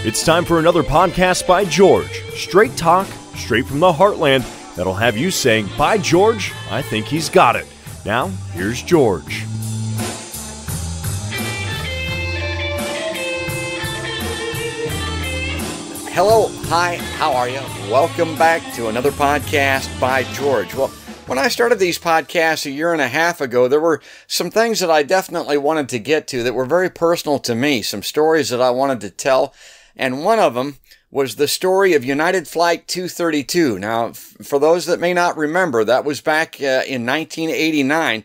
It's time for another podcast by George. Straight talk, straight from the heartland, that'll have you saying, "By George, I think he's got it." Now, here's George. Hello, hi, how are you? Welcome back to another podcast by George. Well, when I started these podcasts a year and a half ago, there were some things that I definitely wanted to get to that were very personal to me, some stories that I wanted to tell, and one of them was the story of United Flight 232. Now, for those that may not remember, that was back in 1989,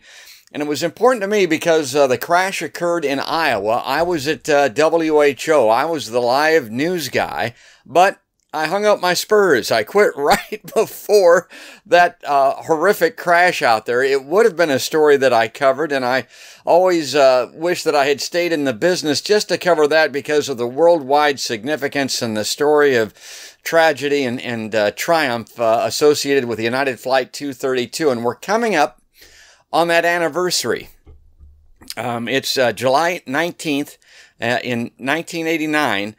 and it was important to me because the crash occurred in Iowa. I was at WHO. I was the live news guy, but I hung up my spurs. I quit right before that horrific crash out there. It would have been a story that I covered, and I always wish that I had stayed in the business just to cover that because of the worldwide significance and the story of tragedy and triumph associated with United Flight 232. And we're coming up on that anniversary. It's July 19th in 1989.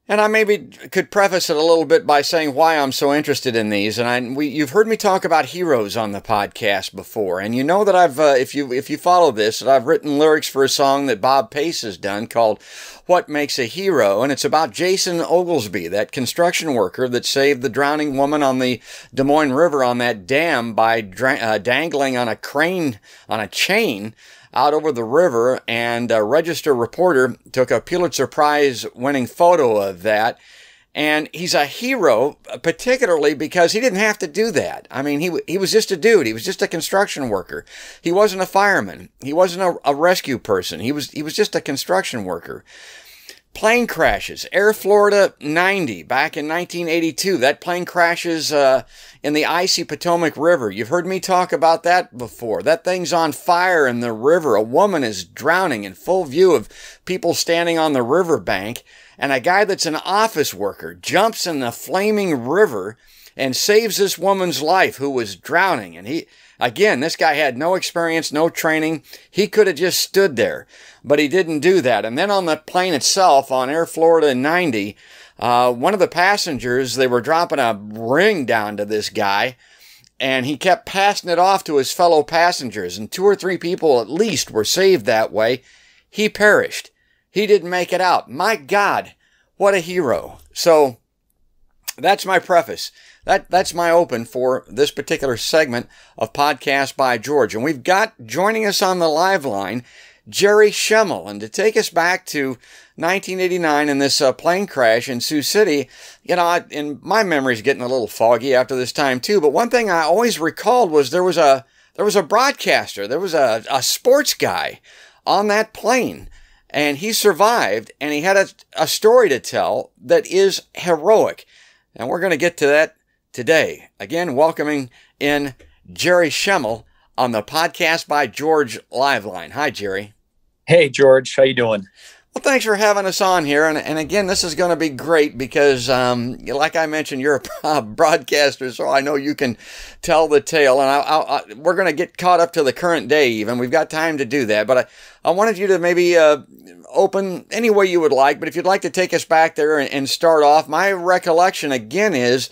And I maybe could preface it a little bit by saying why I'm so interested in these. And you've heard me talk about heroes on the podcast before, and you know that I've, if you follow this, that I've written lyrics for a song that Bob Pace has done called "What Makes a Hero," and it's about Jason Oglesby, that construction worker that saved the drowning woman on the Des Moines River on that dam by dangling on a crane on a chain out over the river, and a Register reporter took a Pulitzer Prize winning photo of that. And he's a hero, particularly because he didn't have to do that. I mean, he was just a dude. He was just a construction worker. He wasn't a fireman. He wasn't a rescue person. He was just a construction worker. Plane crashes. Air Florida 90 back in 1982. That plane crashes in the icy Potomac River. You've heard me talk about that before. That thing's on fire in the river. A woman is drowning in full view of people standing on the riverbank. And a guy that's an office worker jumps in the flaming river and saves this woman's life who was drowning. And this guy had no experience, no training. He could have just stood there, but he didn't do that. And then on the plane itself, on Air Florida 90, one of the passengers, they were dropping a ring down to this guy, and he kept passing it off to his fellow passengers, and 2 or 3 people at least were saved that way. He perished. He didn't make it out. My God, what a hero. So that's my preface. That's my open for this particular segment of Podcast by George. And we've got joining us on the live line, Jerry Schemmel. And to take us back to 1989 and this plane crash in Sioux City, and my memory's getting a little foggy after this time too, but one thing I always recalled was there was a broadcaster, there was a sports guy on that plane, and he survived, and he had a story to tell that is heroic. And we're going to get to that today. Again, welcoming in Jerry Schemmel on the Podcast by George live line. Hi, Jerry. Hey, George. How you doing? Well, thanks for having us on here. And again, this is going to be great because, like I mentioned, you're a broadcaster, so I know you can tell the tale. And we're going to get caught up to the current day even. We've got time to do that. But I wanted you to maybe open any way you would like. But if you'd like to take us back there and start off, my recollection again is,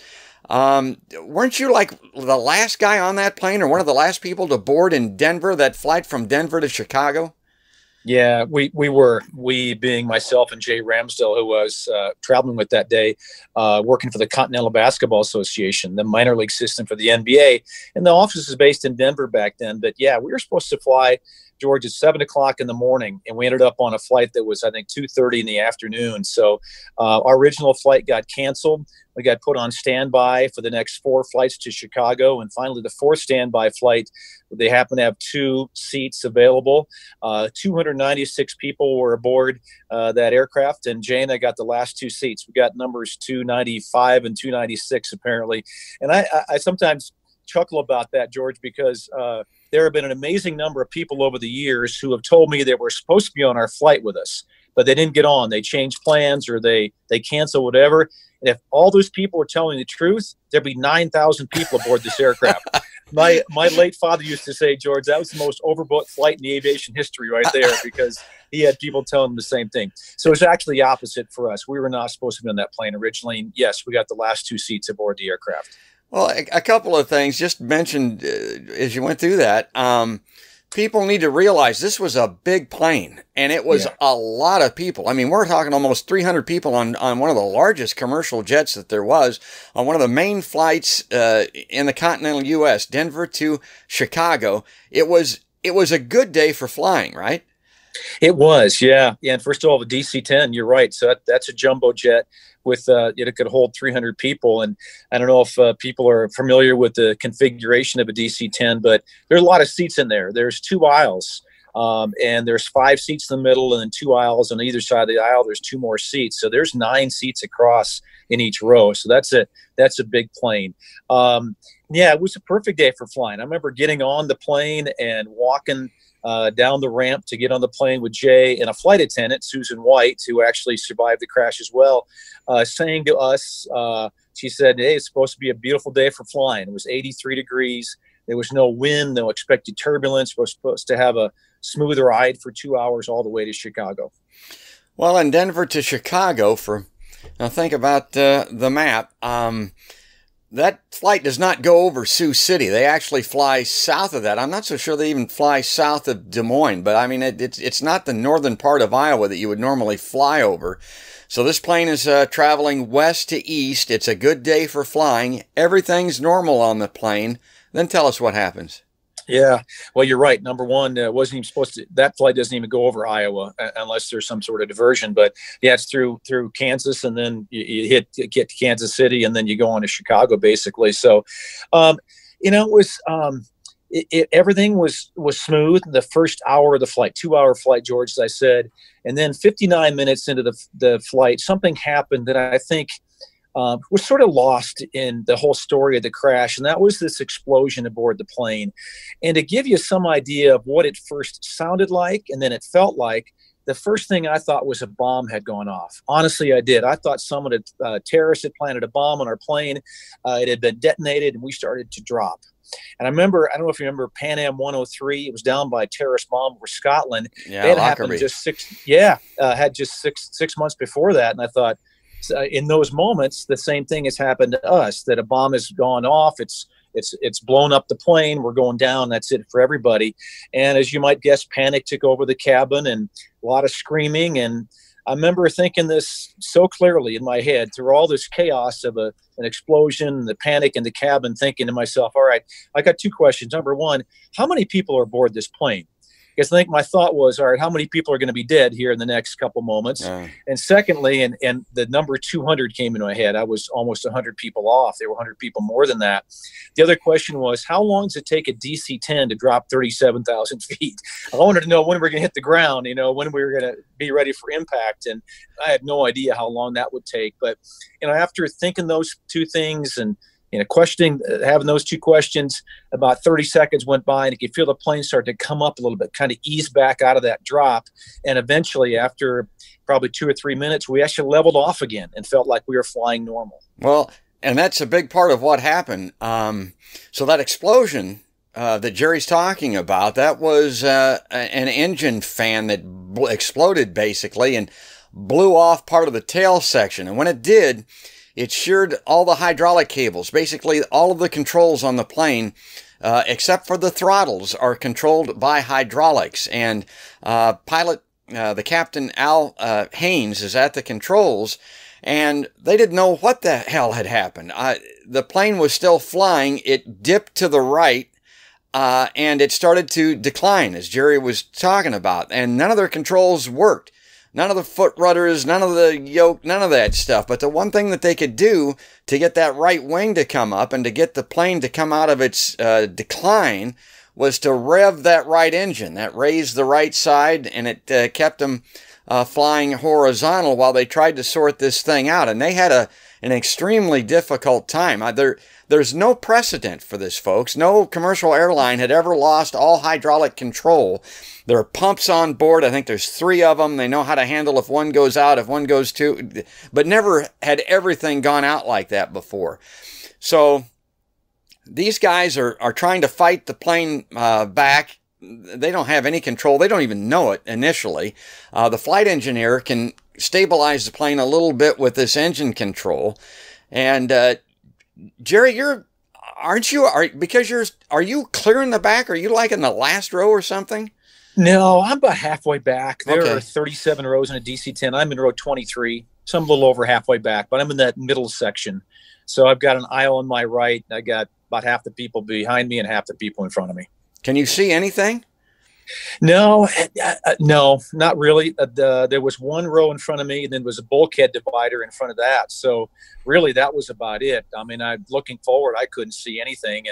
weren't you like the last guy on that plane or one of the last people to board in Denver, that flight from Denver to Chicago? Yeah, we were. We being myself and Jay Ramsdell, who was traveling with that day, working for the Continental Basketball Association, the minor league system for the NBA. And the office is based in Denver back then. But yeah, we were supposed to fly, George, at 7 o'clock in the morning, and we ended up on a flight that was, I think, 2:30 in the afternoon. So our original flight got canceled. We got put on standby for the next 4 flights to Chicago, and finally the 4th standby flight, they happened to have 2 seats available. 296 people were aboard that aircraft, and Jay and I got the last 2 seats. We got numbers 295 and 296 apparently. And I sometimes chuckle about that, George, because there have been an amazing number of people over the years who have told me they were supposed to be on our flight with us, but they didn't get on. They changed plans or they canceled whatever. And if all those people were telling the truth, there'd be 9,000 people aboard this aircraft. My late father used to say, George, that was the most overbooked flight in the aviation history right there, because he had people telling him the same thing. So it's actually the opposite for us. We were not supposed to be on that plane originally. And yes, we got the last 2 seats aboard the aircraft. Well, a couple of things just mentioned as you went through that. People need to realize this was a big plane, and it was a lot of people. I mean, we're talking almost 300 people on one of the largest commercial jets that there was, on one of the main flights in the continental U.S., Denver to Chicago. It was a good day for flying, right? It was, yeah. And first of all, the DC-10, you're right. So that's a jumbo jet with it could hold 300 people. And I don't know if people are familiar with the configuration of a DC-10, but there's a lot of seats in there. There's 2 aisles, and there's 5 seats in the middle, and then 2 aisles on either side of the aisle. There's 2 more seats. So there's 9 seats across in each row. So that's a big plane. Yeah, it was a perfect day for flying. I remember getting on the plane and walking down the ramp to get on the plane with Jay and a flight attendant, Susan White, who actually survived the crash as well, saying to us, she said, hey, it's supposed to be a beautiful day for flying. It was 83 degrees. There was no wind, no expected turbulence. We're supposed to have a smooth ride for 2 hours all the way to Chicago. Well, in Denver to Chicago, now think about the map. That flight does not go over Sioux City. They actually fly south of that. I'm not so sure they even fly south of Des Moines, but I mean, it's not the northern part of Iowa that you would normally fly over. So this plane is traveling west to east. It's a good day for flying. Everything's normal on the plane. Then tell us what happens. Yeah, well, you're right. Number one, wasn't even supposed to. That flight doesn't even go over Iowa unless there's some sort of diversion. But yeah, it's through Kansas, and then you get to Kansas City, and then you go on to Chicago, basically. So, it was everything was smooth. The first hour of the flight, 2-hour flight, George, as I said, and then 59 minutes into the flight, something happened that I think was sort of lost in the whole story of the crash, and that was this explosion aboard the plane. And to give you some idea of what it first sounded like and then it felt like, the first thing I thought was a bomb had gone off. Honestly, I did. I thought terrorists had planted a bomb on our plane. It had been detonated, and we started to drop. And I remember, I don't know if you remember Pan Am 103. It was down by a terrorist bomb over Scotland. Yeah, it happened just six months before that. And I thought, in those moments, the same thing has happened to us, that a bomb has gone off. It's blown up the plane. We're going down. That's it for everybody. And as you might guess, panic took over the cabin and a lot of screaming. And I remember thinking this so clearly in my head through all this chaos of an explosion, the panic in the cabin, thinking to myself, all right, I got 2 questions. Number one, how many people are aboard this plane? Because I think my thought was, all right, how many people are going to be dead here in the next couple moments? And secondly, and the number 200 came into my head. I was almost 100 people off. There were 100 people more than that. The other question was, how long does it take a DC-10 to drop 37,000 feet? I wanted to know when we were going to hit the ground, when we were going to be ready for impact. And I had no idea how long that would take. But, after thinking those 2 things and questioning, having those 2 questions, about 30 seconds went by, and you could feel the plane start to come up a little bit, kind of ease back out of that drop. And eventually, after probably 2 or 3 minutes, we actually leveled off again and felt like we were flying normal. Well, and that's a big part of what happened. So that explosion that Jerry's talking about, that was an engine fan that exploded basically and blew off part of the tail section. And when it did, it sheared all the hydraulic cables. Basically, all of the controls on the plane, except for the throttles, are controlled by hydraulics. And the captain, Al Haynes, is at the controls, and they didn't know what the hell had happened. The plane was still flying. It dipped to the right, and it started to decline, as Jerry was talking about. And none of their controls worked. None of the foot rudders, none of the yoke, none of that stuff. But the one thing that they could do to get that right wing to come up and to get the plane to come out of its decline was to rev that right engine. That raised the right side, and it kept them flying horizontal while they tried to sort this thing out. And they had an extremely difficult time. There's no precedent for this, folks. No commercial airline had ever lost all hydraulic control. There are pumps on board. I think there's 3 of them. They know how to handle if one goes out, if one goes to, but never had everything gone out like that before. So these guys are trying to fight the plane back. They don't have any control. They don't even know it initially. The flight engineer can stabilize the plane a little bit with this engine control. And Jerry, are you clearing the back? Are you like in the last row or something? No, I'm about halfway back. There Okay. are 37 rows in a DC-10. I'm in row 23, so I'm a little over halfway back, but I'm in that middle section. So I've got an aisle on my right. I got about half the people behind me and half the people in front of me. Can you see anything? No, no, not really. There was one row in front of me, and then there was a bulkhead divider in front of that. So really, that was about it. I mean, looking forward, I couldn't see anything,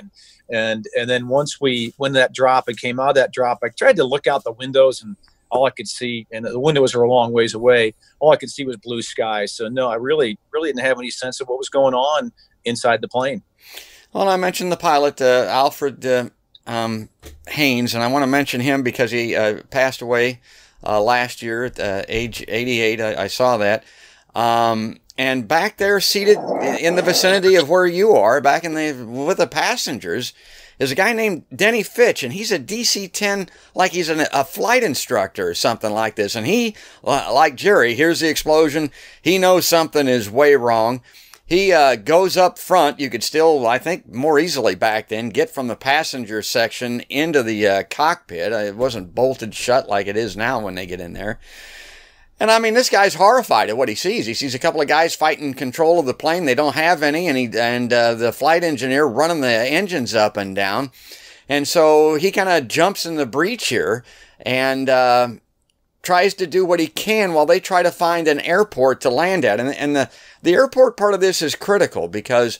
and then when that drop, it came out of that drop, I tried to look out the windows, and all I could see, and the windows are a long ways away, all I could see was blue skies. So no, I really didn't have any sense of what was going on inside the plane. Well, I mentioned the pilot, Alfred Haynes, and I want to mention him because he passed away last year at age 88. I saw that. And back there, seated in the vicinity of where you are, with the passengers, is a guy named Denny Fitch, and he's a DC-10, like he's a flight instructor or something like this. And he, like Jerry, hears the explosion. He knows something is way wrong. He goes up front. You could still, I think, more easily back then, get from the passenger section into the cockpit. It wasn't bolted shut like it is now when they get in there. And I mean, this guy's horrified at what he sees. He sees a couple of guys fighting control of the plane. They don't have any, and the flight engineer running the engines up and down. And so he kind of jumps in the breach here and tries to do what he can while they try to find an airport to land at. And the airport part of this is critical because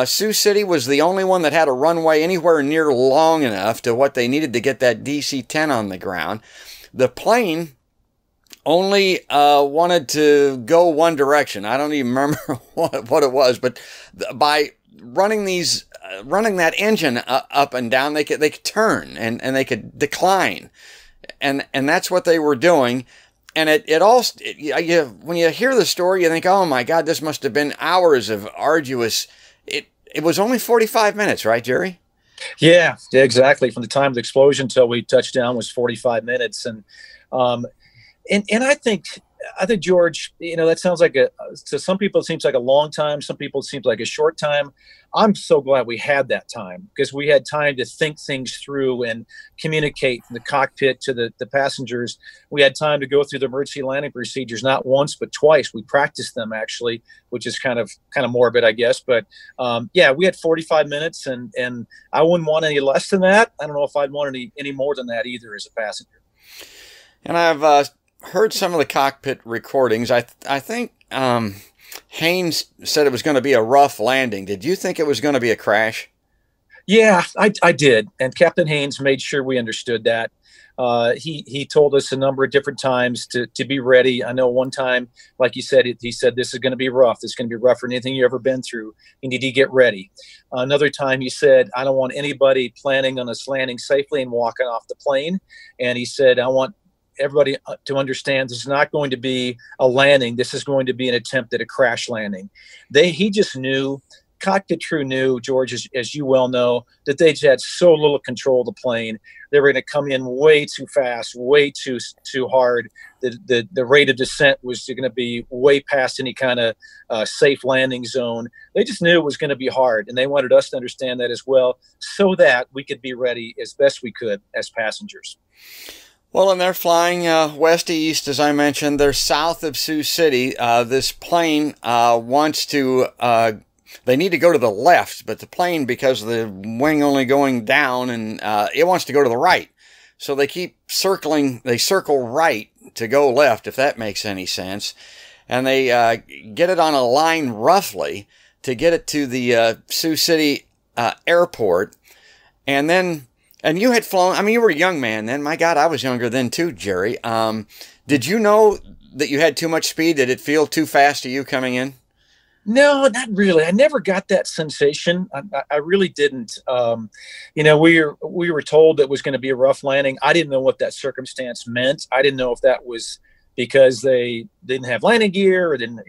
Sioux City was the only one that had a runway anywhere near long enough to what they needed to get that DC-10 on the ground. The plane only wanted to go one direction. I don't even remember what it was, but by running that engine up and down, they could turn and they could decline. And that's what they were doing. And when you hear the story, you think, oh my God, this must have been hours of arduous. It was only 45 minutes, right, Jerry? Yeah, exactly. From the time of the explosion till we touched down was 45 minutes. And I think, George, that sounds like to some people, it seems like a long time. Some people, it seems like a short time. I'm so glad we had that time because we had time to think things through and communicate from the cockpit to the passengers. We had time to go through the emergency landing procedures, not once, but twice. We practiced them actually, which is kind of morbid, I guess. But yeah, we had 45 minutes and I wouldn't want any less than that. I don't know if I'd want any more than that either as a passenger. And I've heard some of the cockpit recordings. I think Haynes said it was going to be a rough landing. Did you think it was going to be a crash? Yeah, I did. And Captain Haynes made sure we understood that. He told us a number of different times to be ready. I know one time, like you said, he said, this is going to be rough. This is going to be rougher than anything you've ever been through. You need to get ready. Another time he said, I don't want anybody planning on us landing safely and walking off the plane. And he said, I want everybody to understand this is not going to be a landing. This is going to be an attempt at a crash landing. He just knew, cockpit crew knew, George, as you well know, that they just had so little control of the plane. They were going to come in way too fast, way too hard. The rate of descent was going to be way past any kind of safe landing zone. They just knew it was going to be hard, and they wanted us to understand that as well so that we could be ready as best we could as passengers. Well, and they're flying west-east, as I mentioned. They're south of Sioux City. This plane wants to, they need to go to the left, but the plane, because of the wing only going down, and it wants to go to the right. So they keep circling, they circle right to go left, if that makes any sense. And they get it on a line roughly to get it to the Sioux City airport. And then... And you had flown, I mean, you were a young man then. My God, I was younger then too, Jerry. Did you know that you had too much speed? Did it feel too fast to you coming in? No, not really. I never got that sensation. I really didn't. We were told that it was going to be a rough landing. I didn't know what that circumstance meant. I didn't know if that was because they didn't have landing gear or didn't,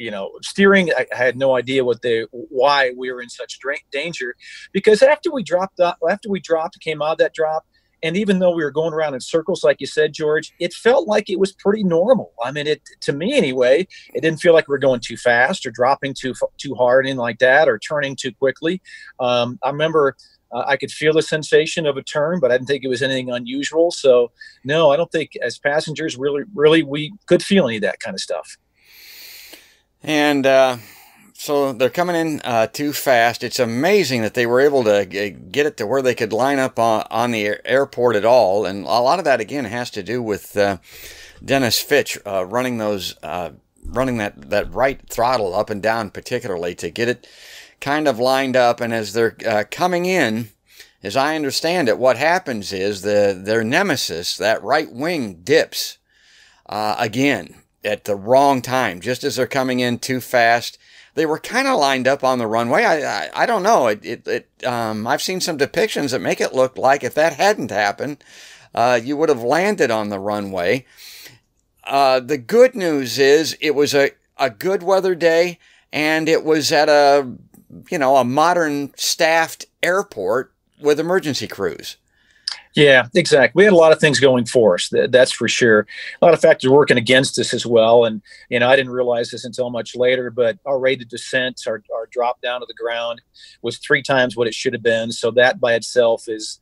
steering. I had no idea why we were in such danger. Because after we came out of that drop, and even though we were going around in circles, like you said, George, it felt like it was pretty normal. I mean, to me anyway, it didn't feel like we were going too fast or dropping too hard, anything like that, or turning too quickly. I remember I could feel the sensation of a turn, but I didn't think it was anything unusual. So, no, I don't think as passengers really we could feel any of that kind of stuff. And so they're coming in too fast. It's amazing that they were able to get it to where they could line up on the airport at all. And a lot of that, again, has to do with Dennis Fitch running that right throttle up and down, particularly to get it kind of lined up. And as they're coming in, as I understand it, what happens is their nemesis, that right wing, dips again at the wrong time, just as they're coming in too fast. They were kind of lined up on the runway. I don't know. I've seen some depictions that make it look like if that hadn't happened, you would have landed on the runway. The good news is it was a good weather day, and it was at a modern staffed airport with emergency crews. Yeah, exactly. We had a lot of things going for us. That's for sure. A lot of factors working against us as well. And, I didn't realize this until much later, but our rate of descent, our drop down to the ground was 3 times what it should have been. So that by itself is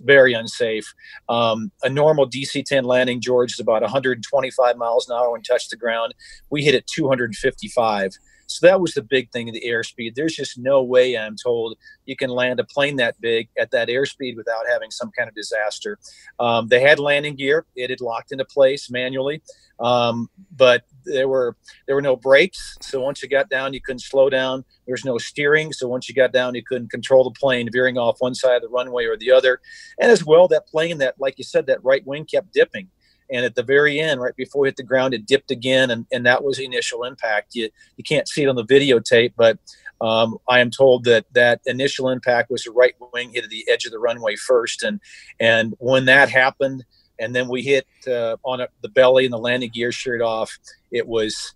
very unsafe. A normal DC-10 landing, George, is about 125 miles an hour when touched the ground. We hit at 255. So that was the big thing, the airspeed. There's just no way, I'm told, you can land a plane that big at that airspeed without having some kind of disaster. They had landing gear. It had locked into place manually, but there were no brakes. So once you got down, you couldn't slow down. There's no steering. So once you got down, you couldn't control the plane veering off one side of the runway or the other. And as well, that plane, that, like you said, that right wing kept dipping. And at the very end, right before it hit the ground, it dipped again, and that was the initial impact. You can't see it on the videotape, but I am told that initial impact was the right wing hit the edge of the runway first, and when that happened, and then we hit on the belly and the landing gear sheared off, it was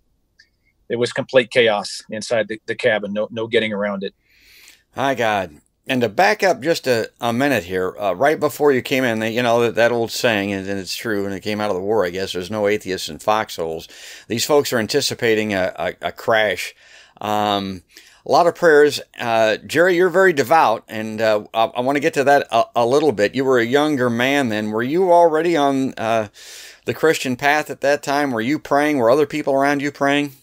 complete chaos inside the cabin. No getting around it. My God. And to back up just a minute here, right before you came in, that old saying, and it's true, and it came out of the war, I guess, there's no atheists in foxholes. These folks are anticipating a crash. A lot of prayers. Jerry, you're very devout, and I want to get to that a little bit. You were a younger man then. Were you already on the Christian path at that time? Were you praying? Were other people around you praying?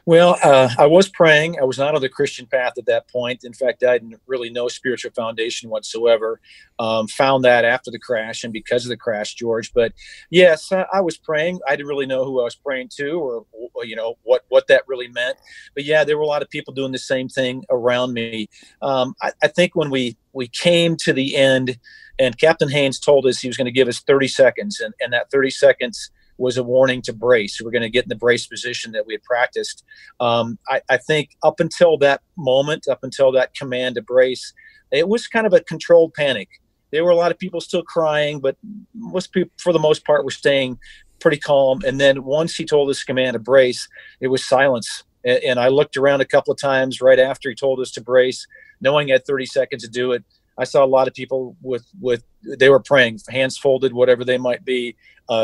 Well, I was praying. I was not on the Christian path at that point. In fact, I didn't really know spiritual foundation whatsoever. Found that after the crash and because of the crash, George. But yes, I was praying. I didn't really know who I was praying to or what that really meant. But yeah, there were a lot of people doing the same thing around me. I think when we came to the end and Captain Haynes told us he was going to give us 30 seconds and that 30 seconds was a warning to brace. We're going to get in the brace position that we had practiced. I think up until that moment, up until that command to brace, it was kind of a controlled panic. There were a lot of people still crying, but most people, for the most part, were staying pretty calm. And then once he told us command to brace, it was silence. And I looked around a couple of times right after he told us to brace, knowing I had 30 seconds to do it. I saw a lot of people they were praying, hands folded, whatever they might be,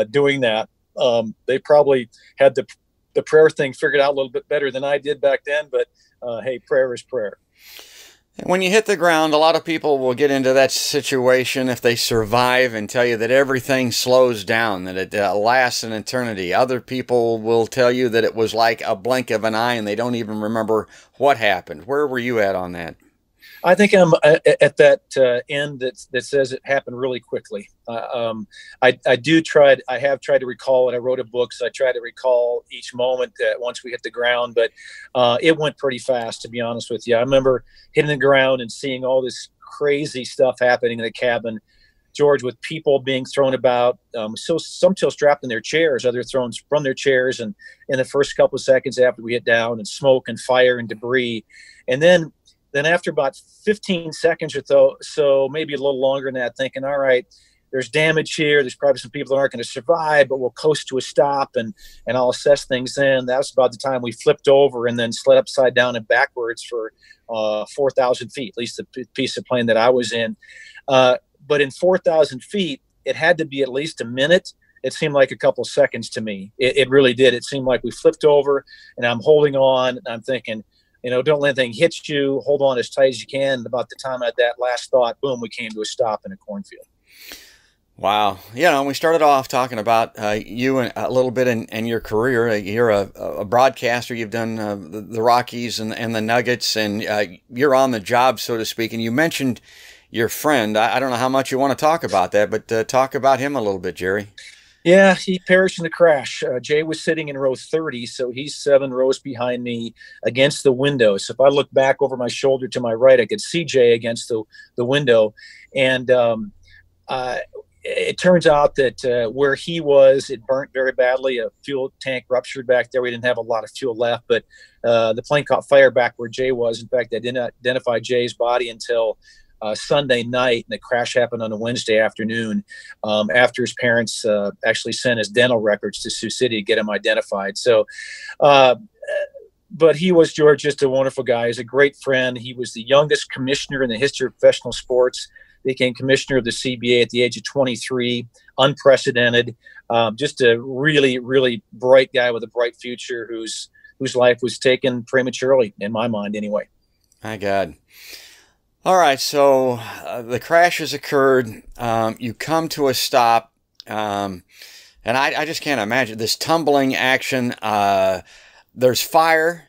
doing that. They probably had the prayer thing figured out a little bit better than I did back then, but hey, prayer is prayer. When you hit the ground, a lot of people will get into that situation if they survive and tell you that everything slows down, that it lasts an eternity. Other people will tell you that it was like a blink of an eye and they don't even remember what happened. Where were you at on that? I think I'm at that end that says it happened really quickly. I have tried to recall it. I wrote a book, so I try to recall each moment once we hit the ground, but it went pretty fast, to be honest with you. I remember hitting the ground and seeing all this crazy stuff happening in the cabin. George, with people being thrown about, so some still strapped in their chairs, others thrown from their chairs, and in the first couple of seconds after we hit down, and smoke and fire and debris. And then after about 15 seconds or so, maybe a little longer than that, thinking, all right, there's damage here. There's probably some people that aren't going to survive, but we'll coast to a stop, and I'll assess things then. That was about the time we flipped over and then slid upside down and backwards for 4,000 feet, at least the piece of plane that I was in. But in 4,000 feet, it had to be at least a minute. It seemed like a couple seconds to me. It really did. It seemed like we flipped over, and I'm holding on, and I'm thinking, don't let anything hit you. Hold on as tight as you can. And about the time I had that last thought, boom, we came to a stop in a cornfield. Wow. We started off talking about you and a little bit in your career. You're a broadcaster. You've done the Rockies and the Nuggets, and you're on the job, so to speak. And you mentioned your friend. I don't know how much you want to talk about that, but talk about him a little bit, Jerry. Yeah, he perished in the crash. Jay was sitting in row 30, so he's 7 rows behind me against the window. So if I look back over my shoulder to my right, I could see Jay against the window. And it turns out that where he was, it burnt very badly. A fuel tank ruptured back there. We didn't have a lot of fuel left, but the plane caught fire back where Jay was. In fact, I didn't identify Jay's body until Sunday night, and the crash happened on a Wednesday afternoon after his parents actually sent his dental records to Sioux City to get him identified. So, but he was, George, just a wonderful guy. He's a great friend. He was the youngest commissioner in the history of professional sports. Became commissioner of the CBA at the age of 23, unprecedented. Just a really, really bright guy with a bright future whose life was taken prematurely, in my mind, anyway. My God. All right, so the crash has occurred. You come to a stop, and I just can't imagine this tumbling action. There's fire.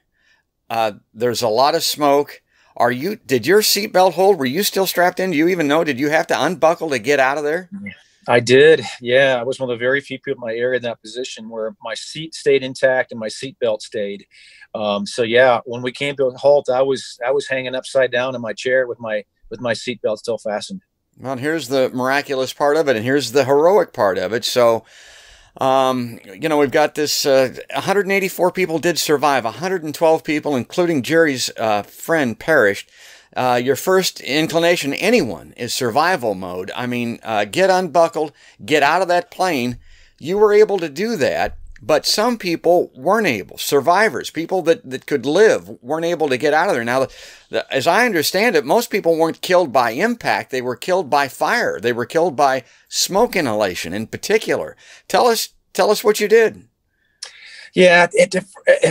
There's a lot of smoke. Did your seatbelt hold? Were you still strapped in? Do you even know? Did you have to unbuckle to get out of there? I did. Yeah, I was one of the very few people in my area in that position where my seat stayed intact and my seatbelt stayed. So yeah, when we came to a halt, I was hanging upside down in my chair with my seatbelt still fastened. Well, here's the miraculous part of it, and here's the heroic part of it. So, we've got this 184 people did survive. 112 people, including Jerry's friend, perished. Your first inclination, anyone, is survival mode. I mean, get unbuckled, get out of that plane. You were able to do that, but some people weren't able. Survivors, people that could live, weren't able to get out of there. Now, as I understand it, most people weren't killed by impact. They were killed by fire. They were killed by smoke inhalation in particular. Tell us what you did. Yeah,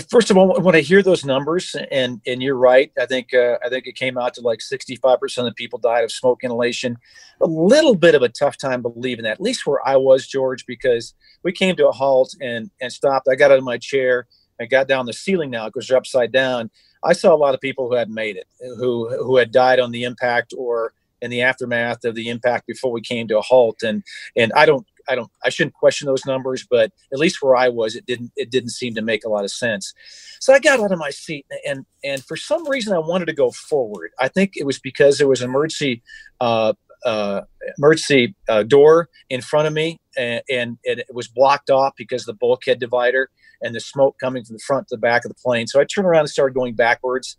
first of all, when I hear those numbers, and you're right, I think it came out to like 65% of the people died of smoke inhalation. A little bit of a tough time believing that, at least where I was, George, because we came to a halt and stopped. I got out of my chair. I got down the ceiling now because they're upside down. I saw a lot of people who hadn't made it, who had died on the impact or in the aftermath of the impact before we came to a halt. And I shouldn't question those numbers, but at least where I was, it didn't seem to make a lot of sense. So I got out of my seat, and for some reason I wanted to go forward. I think it was because there was an emergency door in front of me, and it was blocked off because of the bulkhead divider and the smoke coming from the front to the back of the plane. So I turned around and started going backwards.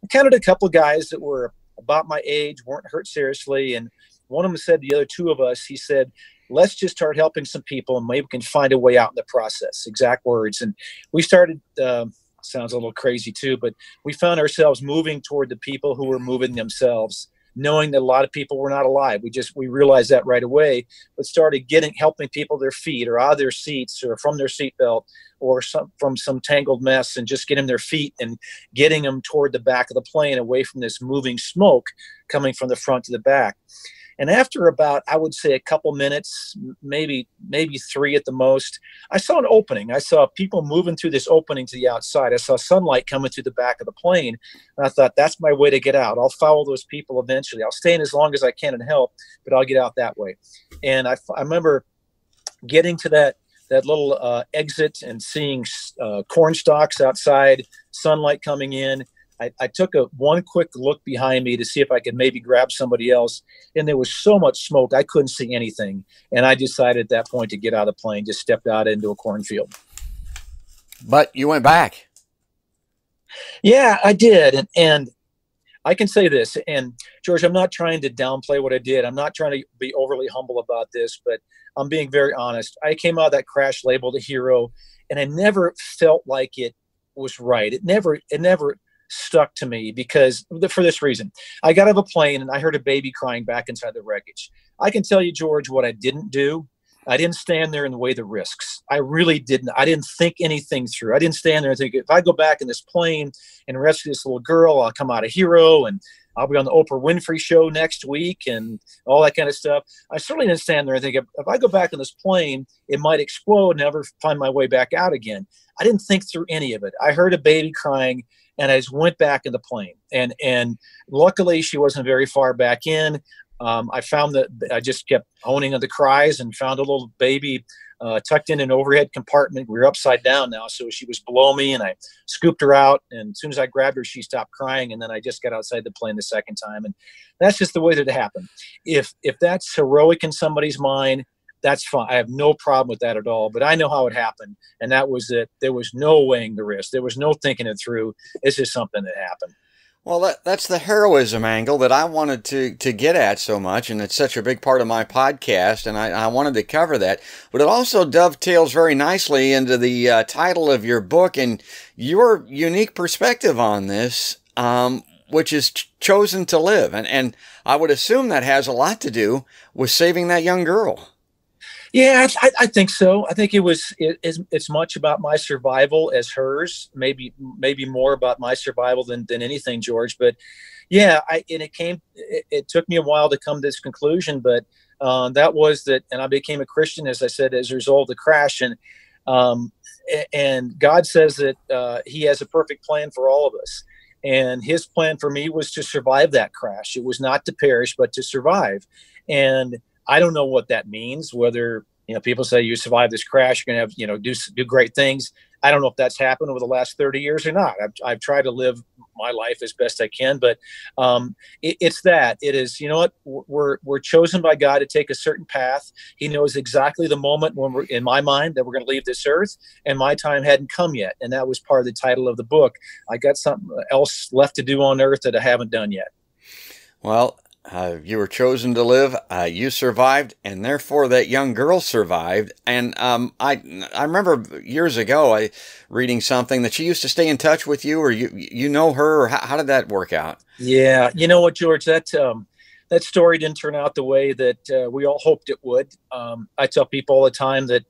I counted a couple of guys that were about my age, weren't hurt seriously, and one of them said to the other two of us, he said, let's just start helping some people and maybe we can find a way out in the process. Exact words. And we started, sounds a little crazy too, but we found ourselves moving toward the people who were moving themselves, knowing that a lot of people were not alive. We realized that right away, but started helping people their feet or out of their seats or from their seatbelt or from some tangled mess, and just getting their feet and getting them toward the back of the plane away from this moving smoke coming from the front to the back. And after about, I would say, a couple minutes, maybe 3 at the most, I saw an opening. I saw people moving through this opening to the outside. I saw sunlight coming through the back of the plane. And I thought, that's my way to get out. I'll follow those people eventually. I'll stay in as long as I can and help, but I'll get out that way. And I remember getting to that little exit and seeing corn stalks outside, sunlight coming in. I took one quick look behind me to see if I could maybe grab somebody else, and there was so much smoke I couldn't see anything. And I decided at that point to get out of the plane, just stepped out into a cornfield. But you went back. Yeah, I did. And I can say this, and George, I'm not trying to downplay what I did. I'm not trying to be overly humble about this, but I'm being very honest. I came out of that crash labeled a hero, and I never felt like it was right. It never stuck to me because for this reason. I got out of a plane and I heard a baby crying back inside the wreckage. I can tell you, George, what I didn't do. I didn't stand there and weigh the risks. I really didn't. I didn't think anything through. I didn't stand there and think, if I go back in this plane and rescue this little girl, I'll come out a hero and I'll be on the Oprah Winfrey show next week and all that kind of stuff. I certainly didn't stand there and think, if I go back in this plane, it might explode and never find my way back out again. I didn't think through any of it. I heard a baby crying and I just went back in the plane. And luckily she wasn't very far back in. I found that I just kept honing on the cries and found a little baby tucked in an overhead compartment. We were upside down now, so she was below me, and I scooped her out. And as soon as I grabbed her, she stopped crying. And then I just got outside the plane the second time. And that's just the way that it happened. If that's heroic in somebody's mind, that's fine. I have no problem with that at all. But I know how it happened, and that was that there was no weighing the risk. There was no thinking it through. It's just something that happened. Well, that's the heroism angle that I wanted to get at so much, and it's such a big part of my podcast, and I wanted to cover that. But it also dovetails very nicely into the title of your book and your unique perspective on this, which is Chosen to Live. And I would assume that has a lot to do with saving that young girl. Yeah, I think so. I think it's much about my survival as hers, maybe more about my survival than anything, George. But yeah, it took me a while to come to this conclusion, but that was that, and I became a Christian, as I said, as a result of the crash. And God says that He has a perfect plan for all of us. And His plan for me was to survive that crash. It was not to perish, but to survive. And I don't know what that means, whether, people say you survive this crash, you're going to have, do great things. I don't know if that's happened over the last 30 years or not. I've tried to live my life as best I can, but it's that. It is, we're chosen by God to take a certain path. He knows exactly the moment when we're, in my mind, that we're going to leave this earth, and my time hadn't come yet. And that was part of the title of the book. I got something else left to do on earth that I haven't done yet. Well, you were chosen to live, you survived, and therefore that young girl survived. And I remember years ago reading something that she used to stay in touch with you, or you know her, or how did that work out? Yeah, you know what, George, that story didn't turn out the way that we all hoped it would. I tell people all the time that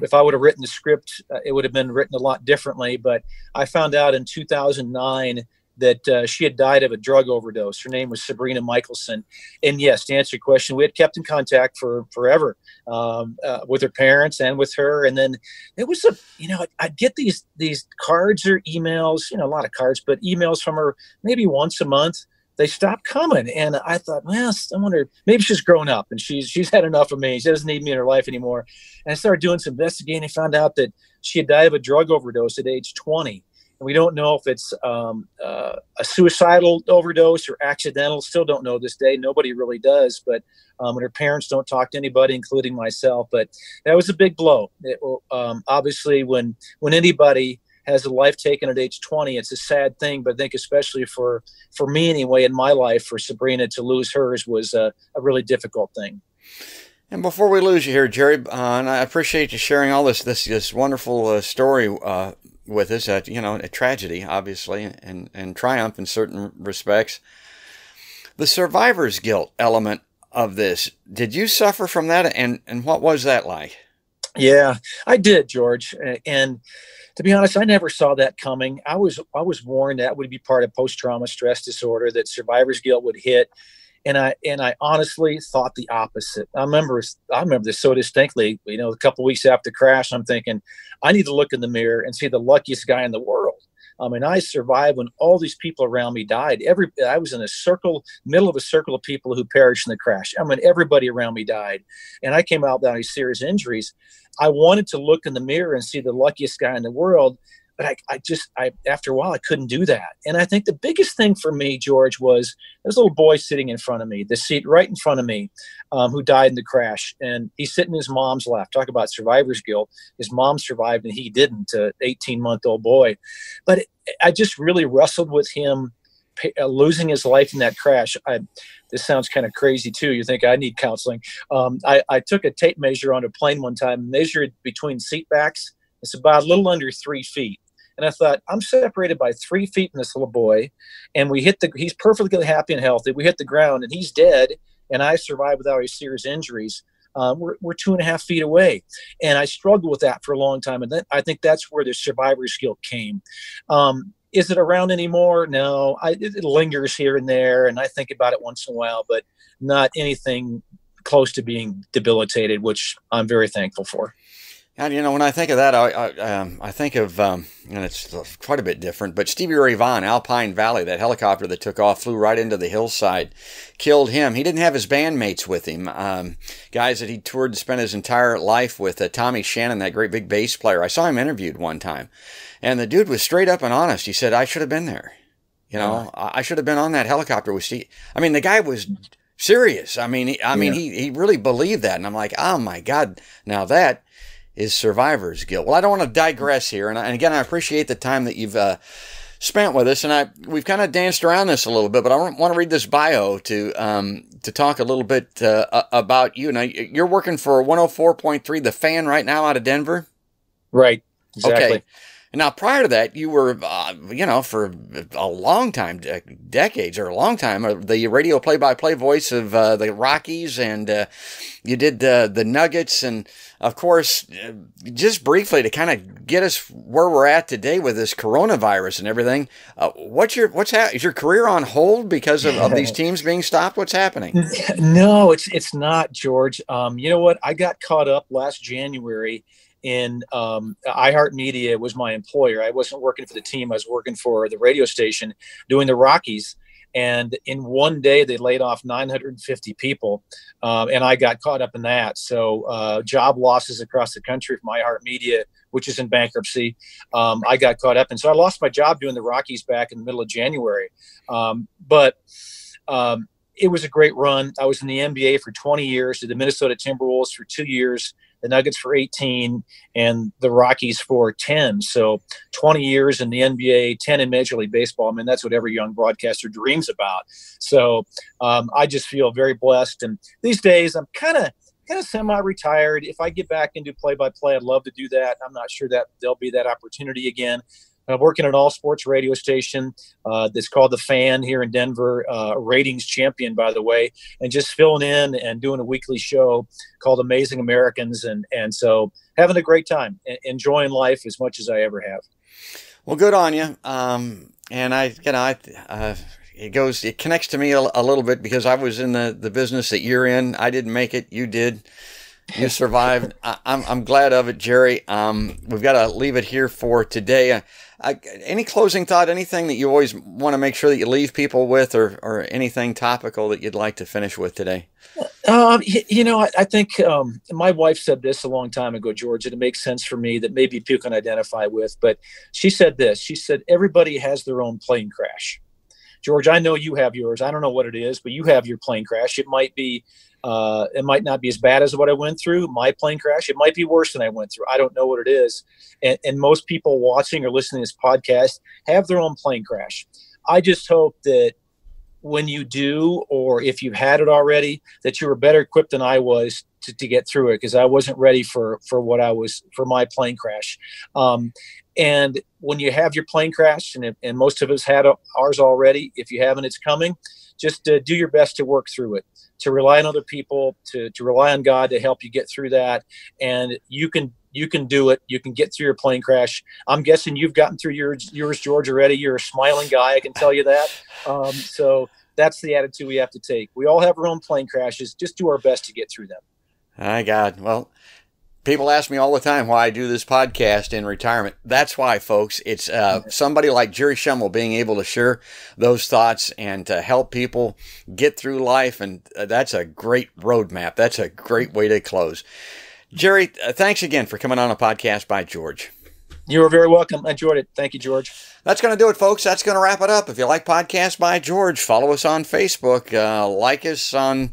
if I would have written the script, it would have been written a lot differently. But I found out in 2009 that she had died of a drug overdose. Her name was Sabrina Michelson. And yes, to answer your question, we had kept in contact for forever with her parents and with her. And then it was I'd get these cards or emails, a lot of cards, but emails from her maybe once a month. They stopped coming. And I thought, well, I wonder, maybe she's grown up and she's had enough of me. She doesn't need me in her life anymore. And I started doing some investigating and found out that she had died of a drug overdose at age 20. And we don't know if it's a suicidal overdose or accidental. Still don't know this day. Nobody really does. But and her parents don't talk to anybody, including myself. But that was a big blow. Obviously, when anybody has a life taken at age 20, it's a sad thing. But I think especially for me anyway, in my life, for Sabrina to lose hers was a really difficult thing. And before we lose you here, Jerry, and I appreciate you sharing all this wonderful story with us, a tragedy, obviously, and triumph in certain respects. The survivor's guilt element of this, did you suffer from that, and what was that like? Yeah, I did, George. And to be honest, I never saw that coming. I was warned that would be part of post-trauma stress disorder, that survivor's guilt would hit. And I honestly thought the opposite. I remember this so distinctly. A couple of weeks after the crash, I'm thinking, I need to look in the mirror and see the luckiest guy in the world. I survived when all these people around me died. I was in middle of a circle of people who perished in the crash. Everybody around me died, and I came out without any serious injuries. I wanted to look in the mirror and see the luckiest guy in the world. but I after a while, I couldn't do that. And I think the biggest thing for me, George, was there's a little boy sitting in front of me, the seat right in front of me, who died in the crash. And he's sitting in his mom's lap. Talk about survivor's guilt. His mom survived and he didn't, 18-month-old boy. But I just really wrestled with him losing his life in that crash. This sounds kind of crazy too. You think I need counseling. I took a tape measure on a plane one time, measured between seat backs. It's about a little under 3 feet. And I thought, I'm separated by 3 feet from this little boy. And he's perfectly happy and healthy. We hit the ground and he's dead. And I survived without any serious injuries. We're 2.5 feet away. And I struggled with that for a long time. And then I think that's where the survivor's guilt came. Is it around anymore? No, it lingers here and there. And I think about it once in a while, but not anything close to being debilitated, which I'm very thankful for. And, when I think of that, I think of, and it's quite a bit different, but Stevie Ray Vaughan, Alpine Valley, that helicopter that took off, flew right into the hillside, killed him. He didn't have his bandmates with him, guys that he toured and spent his entire life with. Tommy Shannon, that great big bass player. I saw him interviewed one time, and the dude was straight up and honest. He said, I should have been there. I should have been on that helicopter with Steve. I mean, the guy was serious. He really believed that. And I'm like, oh my God, now that is survivor's guilt. Well, I don't want to digress here, and again, I appreciate the time that you've spent with us, and we've kind of danced around this a little bit, but I want to read this bio to talk a little bit about you. Now, you're working for 104.3 The Fan right now out of Denver? Right, exactly. Okay. Now, prior to that, you were, for a long time, decades or a long time, the radio play-by-play voice of the Rockies, and you did the Nuggets, and of course, just briefly to kind of get us where we're at today with this coronavirus and everything. Is your career on hold because of these teams being stopped? What's happening? No, it's not, George. You know what? I got caught up last January in iHeartMedia was my employer. I wasn't working for the team. I was working for the radio station doing the Rockies. And in one day, they laid off 950 people. And I got caught up in that. So job losses across the country from iHeartMedia, which is in bankruptcy. I got caught up. And so I lost my job doing the Rockies back in the middle of January. But it was a great run. I was in the NBA for 20 years, did the Minnesota Timberwolves for 2 years, the Nuggets for 18, and the Rockies for 10. So 20 years in the NBA, 10 in Major League Baseball. I mean, that's what every young broadcaster dreams about. So I just feel very blessed. And these days, I'm kind of semi-retired. If I get back into play-by-play, I'd love to do that. I'm not sure that there'll be that opportunity again. I'm working at an all-sports radio station that's called The Fan here in Denver, ratings champion, by the way, and just filling in and doing a weekly show called Amazing Americans. And so having a great time, enjoying life as much as I ever have. Well, good on you. And it connects to me a little bit because I was in the business that you're in. I didn't make it. You did. You survived. I'm glad of it, Jerry. We've got to leave it here for today. Any closing thought, anything that you always want to make sure that you leave people with, or anything topical that you'd like to finish with today? I think my wife said this a long time ago, George, and it makes sense for me that maybe people can identify with. But she said this. She said, everybody has their own plane crash. George, I know you have yours. I don't know what it is, but you have your plane crash. It might not be as bad as what I went through, my plane crash. It might be worse than I went through. I don't know what it is. And most people watching or listening to this podcast have their own plane crash. I just hope that when you do, or if you've had it already, that you were better equipped than I was to get through it, because I wasn't ready for my plane crash. And when you have your plane crash, and most of us had ours already, if you haven't, it's coming, just do your best to work through it, to rely on other people, to rely on God to help you get through that. And you can do it. You can get through your plane crash. I'm guessing you've gotten through yours, George, already. You're a smiling guy, I can tell you that. So that's the attitude we have to take. We all have our own plane crashes. Just do our best to get through them. My God. Well, people ask me all the time why I do this podcast in retirement. That's why, folks. It's somebody like Jerry Schemmel being able to share those thoughts and to help people get through life. And that's a great roadmap. That's a great way to close. Jerry, thanks again for coming on a podcast by George. You are very welcome. I enjoyed it. Thank you, George. That's going to do it, folks. That's going to wrap it up. If you like Podcast by George, follow us on Facebook, like us on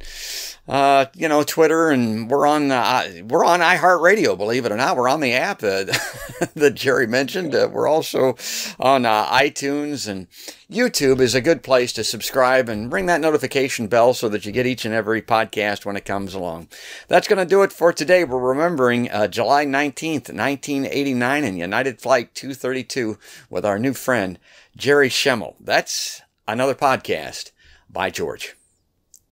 Twitter, and we're on iHeartRadio. Believe it or not, we're on the app that Jerry mentioned. We're also on iTunes, and YouTube is a good place to subscribe and ring that notification bell so that you get each and every podcast when it comes along. That's going to do it for today. We're remembering July 19th, 1989, and United Flight 232 with our new friend Jerry Schemmel. That's another podcast by George.